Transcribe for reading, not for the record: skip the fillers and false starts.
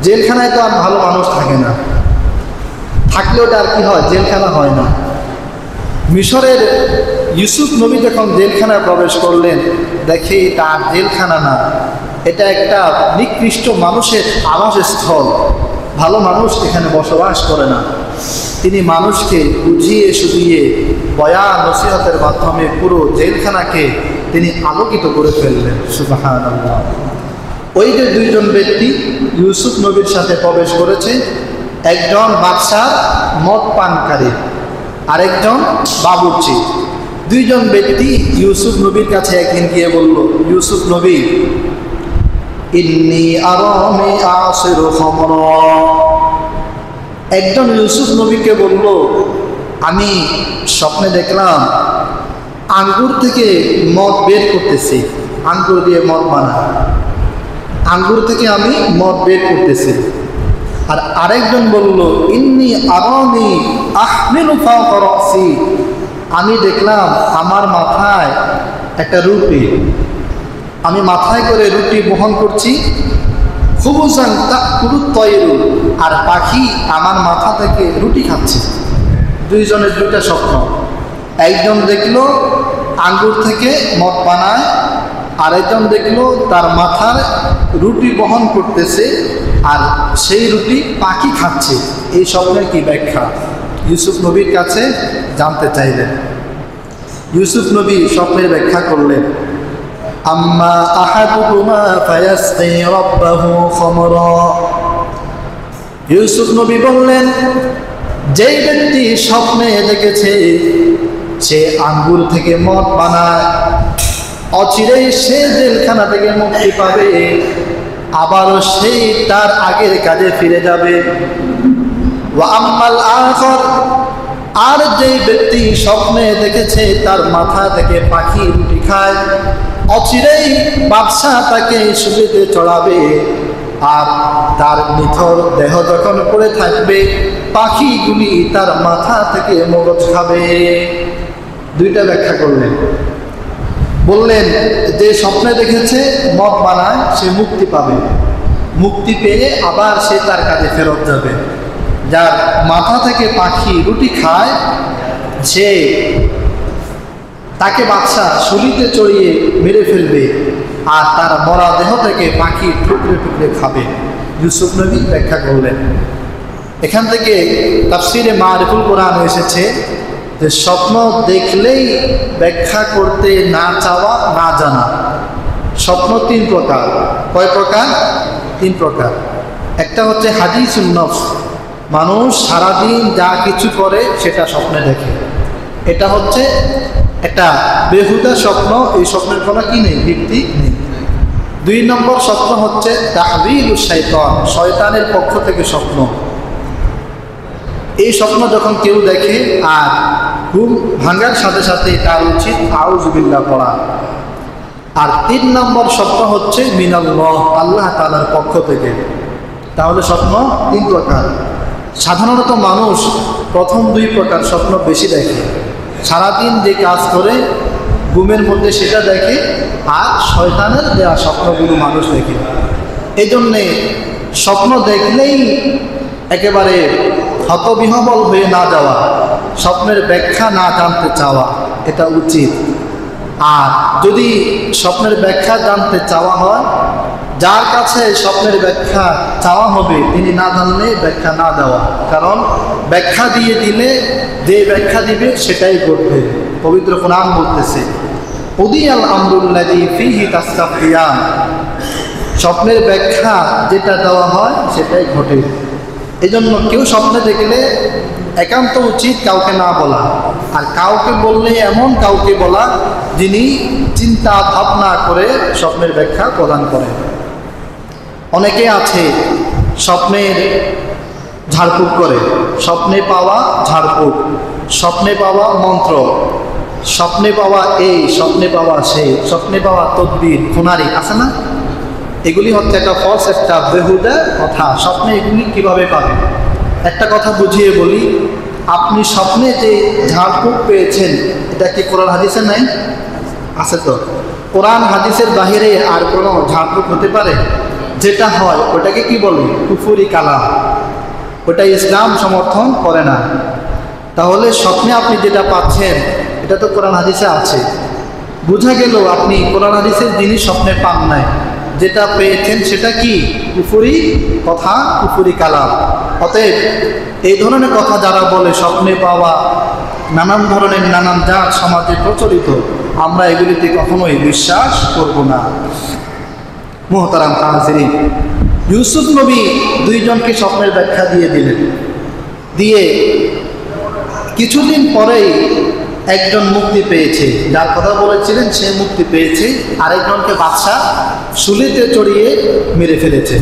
জেলখানায় তো আর ভালো মানুষ থাকে না, থাকলেও ওটা আর কি হয়, জেলখানা হয় না। মিশরের ইউসুফ নবী যখন জেলখানায় প্রবেশ করলেন, দেখে এটা আর জেলখানা না, এটা একটা নিকৃষ্ট মানুষের আবাসস্থল, ভালো মানুষ এখানে বসবাস করে না। তিনি মানুষকে বুঝিয়ে সুঝিয়ে বয়ান নসিহতের মাধ্যমে পুরো জেলখানাকে তিনি আলোকিত করে ফেললেন। সুবহানাল্লাহ। ওই যে দুইজন ব্যক্তি ইউসুফ নবীর সাথে প্রবেশ করেছে, একজন বাদশার মদ পানকারী, আরেকজন বাবুর্চি। দুইজন ব্যক্তি ইউসুফ নবীর কাছে একদিন গিয়ে বলল, ইউসুফ নবী, ইন্নী আরানি আসিরু খামরা। একজন ইউসুফ নবীকে বলল, আমি স্বপ্নে দেখলাম আঙ্গুর থেকে মদ বের করতেছি, আঙ্গুর দিয়ে মদ বানায়, আঙ্গুর থেকে আমি মদ বের করতেছি। আর আরেকজন বলল, ইন্নী আরানি আহমিলু ফাওকা রাসি। আমি দেখলাম আমার মাথায় একটা রুটি, আমি মাথায় করে রুটি বহন করছি, খুবুজান তাকুলু তায়রু, আর পাখি আমার মাথা থেকে রুটি খাচ্ছে। দুইজনের দুইটা স্বপ্ন। একজন দেখলো আঙ্গুর থেকে মদ বানায়, আরেকজন দেখলো তার মাথার রুটি বহন করতেছে আর সেই রুটি পাখি খাচ্ছে। এই স্বপ্নের কি ব্যাখ্যা ইউসুফ নবীর কাছে জানতে চাইলেন। ইউসুফ নবী স্বপ্নের ব্যাখ্যা করলেন, আম্মা আহাদুকুমা ফায়াসকি রাব্বাহু খামরা। ইউসুফ নবী বললেন, যেই ব্যক্তি স্বপ্নে দেখেছে সে আঙ্গুর থেকে মদ বানায়, অচিরেই সে জেলখানা থেকে মুক্তি পাবে, আবারও সেই তার আগের কাজে ফিরে যাবে। ওয়া আম্মাল আখর, আর যেই ব্যক্তি স্বপ্নে দেখেছে তার মাথা থেকে পাখি রুটি খায়, অচিরেই বাদশাহ তাকে সুবিধে চড়াবে, আর তার নিথর দেহ যখন পড়ে থাকবে পাখিগুলি তার মাথা থেকে মগজ খাবে। দুইটা ব্যাখ্যা করলেন। বললেন, যে স্বপ্নে দেখেছে মদ বানায় সে মুক্তি পাবে, মুক্তি পেয়ে আবার সে তার কাজে ফেরত যাবে। যার মাথা থেকে পাখি রুটি খায় সে তাকে বাদশা শুলিতে চড়িয়ে মেরে ফেলবে, আর তার মরা দেহ থেকে পাখি টুকরে টুকরে খাবে। ইউসুফ নবী ব্যাখ্যা করলেন। এখান থেকে তাফসিরে মারিফুল কোরআন এসেছে যে স্বপ্ন দেখলেই ব্যাখ্যা করতে না চাওয়া, না জানা। স্বপ্ন তিন প্রকার। কয় প্রকার? তিন প্রকার। একটা হচ্ছে হাদিসুন নফস, মানুষ সারাদিন যা কিছু করে সেটা স্বপ্নে দেখে, এটা হচ্ছে একটা বেহুদা স্বপ্ন, এই স্বপ্নের কোনো কি নেই, ভিত্তি নেই। দুই নম্বর স্বপ্ন হচ্ছে তাহবিলুশ শাইতান, শয়তানের পক্ষ থেকে স্বপ্ন। এই স্বপ্ন যখন কেউ দেখে আর ঘুম ভাঙার সাথে সাথে তার উচিত আউযু বিল্লাহ পড়া। আর তিন নম্বর স্বপ্ন হচ্ছে মিনাল্লাহ, আল্লাহ তাআলার পক্ষ থেকে। তাহলে স্বপ্ন তিন প্রকার। সাধারণত মানুষ প্রথম দুই প্রকার স্বপ্ন বেশি দেখে, সারাদিন যে কাজ করে ঘুমের মধ্যে সেটা দেখে, আর শয়তানের দেওয়া স্বপ্নগুলো মানুষ দেখে। এই জন্যে স্বপ্ন দেখলেই একেবারে হতবিহ্বল হয়ে না যাওয়া, স্বপ্নের ব্যাখ্যা না জানতে চাওয়া, এটা উচিত। আর যদি স্বপ্নের ব্যাখ্যা জানতে চাওয়া হয়, যার কাছে স্বপ্নের ব্যাখ্যা চাওয়া হবে তিনি না জানলে ব্যাখ্যা না দেওয়া, কারণ ব্যাখ্যা দিয়ে দিলে যে ব্যাখ্যা দিবে সেটাই ঘটবে। পবিত্র কোরআন বলতেছে, উদিয়াল আমরুল্লাযী ফীহি তাস্তাফিয়ান, স্বপ্নের ব্যাখ্যা যেটা দেওয়া হয় সেটাই ঘটে। এই জন্য কেউ স্বপ্নে দেখলে একান্ত উচিত কাউকে না বলা, আর কাউকে বললে এমন কাউকে বলা যিনি চিন্তা ভাবনা করে স্বপ্নের ব্যাখ্যা প্রদান করেন। অনেকে আছে স্বপ্নের ঝাড়ফুঁক করে, স্বপ্নে পাওয়া ঝাড়ফুঁক, স্বপ্নে পাওয়া মন্ত্র, স্বপ্নে পাওয়া এই, স্বপ্নে পাওয়া সেই, স্বপ্নে পাওয়া তদবির, খুনারি আছে না? এগুলি হচ্ছে একটা ফলস, একটা বেহুদা কথা। স্বপ্নে এগুলি কিভাবে পাবে? একটা কথা বুঝিয়ে বলি, আপনি স্বপ্নে যে ঝাড়ফুঁক পেয়েছেন এটা কি কোরআন হাদিসে নাই? আছে তো। কোরআন হাদিসের বাহিরে আর কোনো ঝাড়ফুঁক হতে পারে? যেটা হয় ওটাকে কি বলে? কুফরি কালাম। ওটা ইসলাম সমর্থন করে না। তাহলে স্বপ্নে আপনি যেটা পাচ্ছেন এটা তো কোরআন হাদিসে আছে। বোঝা গেল আপনি কোরআন হাদিসের জিনিস স্বপ্নে পান নাই, যেটা পেয়েছেন সেটা কি? কুফরি কথা, কুফরি কালাম। অতএব এই ধরনের কথা যারা বলে স্বপ্নে পাওয়া নানান ধরনের নানান জাত সমাজে প্রচলিত, আমরা এগুলিতে কখনোই বিশ্বাস করব না। মুহতারাম হাজিরিন, ইউসুফ নবী দুইজনকে স্বপ্নের ব্যাখ্যা দিয়ে দিলেন। দিয়ে কিছুদিন পরেই একজন মুক্তি পেয়েছে, যার কথা বলেছিলেন সে মুক্তি পেয়েছে, আরেকজনকে বাদশা শুলিতে চড়িয়ে মেরে ফেলেছে।